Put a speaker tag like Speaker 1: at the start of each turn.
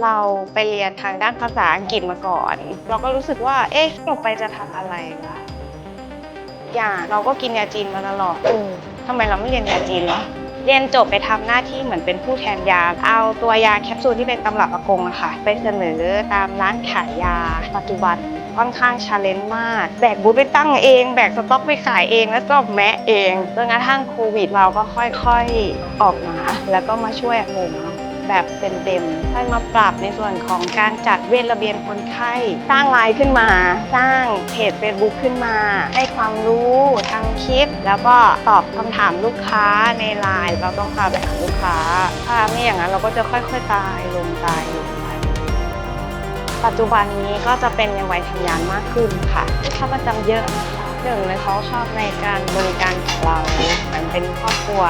Speaker 1: เราไปเรียนทางด้านภาษาอังกฤษมาก่อนเราก็รู้สึกว่าจบไปจะทำอะไรล่ะอย่างเราก็กินยาจีนมาตลอดทำไมเราไม่เรียนยาจีนวะเรียนจบไปทำหน้าที่เหมือนเป็นผู้แทนยาเอาตัวยาแคปซูลที่เป็นตำรับอากงอะค่ะไปเสนอตามร้านขายยาปัจจุบันค่อนข้างชาเลนจ์มากแบกบูธไปตั้งเองแบกสต็อกไปขายเองแล้วก็แมะเองจนกระทั่งโควิดเราก็ค่อยๆออกมาแล้วก็มาช่วยอากงแบบเต็มๆให้มาปรับในส่วนของการจัดเวรระเบียนคนไข้สร้างไลน์ขึ้นมาสร้างเพจ Facebook ขึ้นมาให้ความรู้ทางคลิปแล้วก็ตอบคำถามลูกค้าในไลน์เราต้องพาไปหาลูกค้าถ้าไม่อย่างนั้นเราก็จะค่อยๆตายลงไปปัจจุบันนี้ก็จะเป็นในวัยทำงานมากขึ้นค่ะลูกค้าประจำเยอะหนึ่งเลยเขาชอบในการบริการของเราเหมือนเป็นครอบครัว